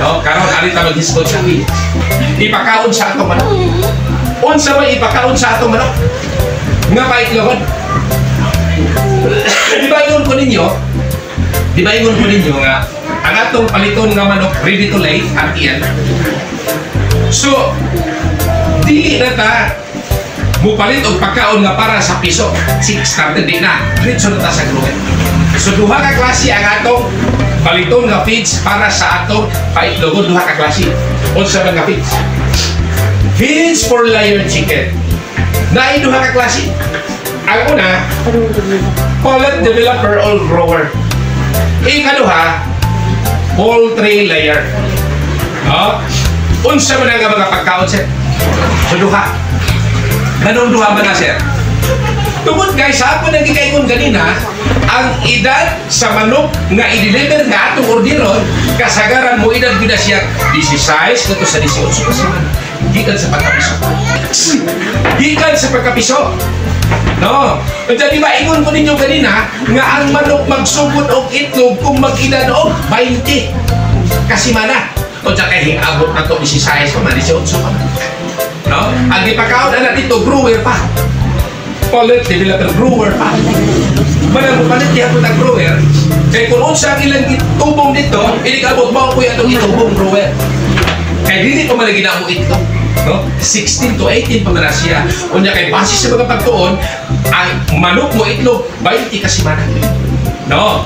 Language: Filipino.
No, karon ari ta maghiskot sa feeds. Ipakaon sa atong manok. Unsa ba ipakaon sa atong manok? Nga paitlogon. Di ba ingon ko ninyo nga ang atong paliton nga manok ready to lay at iyan. So, di na ta mupalit og pagkaon nga para sa piso. 6 started di na. Diretso na ta sa gruwen. So, duha ka klase ang atong paliton nga feeds para sa atong paitlogon. Duha ka klase. Unsa man nga feeds? Feeds for layer chicken. Naay duha ka klase. Ang una, pollet developer or grower. Ikaduha, poultry layer. No? Unsa man nga mga pagkaon, sir? So, duha. Ganun duha man na, sir. Tungod guys, sa ako nagkikaingon kanina, ang edad sa manok nga i-deliver nga atong orderon, kasagaran mo edad gina siya 16 kato sa 18 kasi man. Gikan sa pagkapiso. Gikan sa pagkapiso. No. Kaya di ba, ingon ko ninyo kanina nga ang manok magsugod og itlog kung mag-edad og 20. Kasi mana. O dyan kay hingabot na to 16 pa man, 18 pa man. No? Ang ipakaon na dito, brewer pa. Pollet developer brewer pa. Manang palit diha po ng brewer. Kaya kung unsa ang ilang itubong dito, inikabot mo ko itong itubong brewer. Kaya hindi pa malagi na mo ito. No? 16 to 18 pa man siya. Unya kay basis sa mga pagtuon, ang manok mo itlog 20 kasi man. No?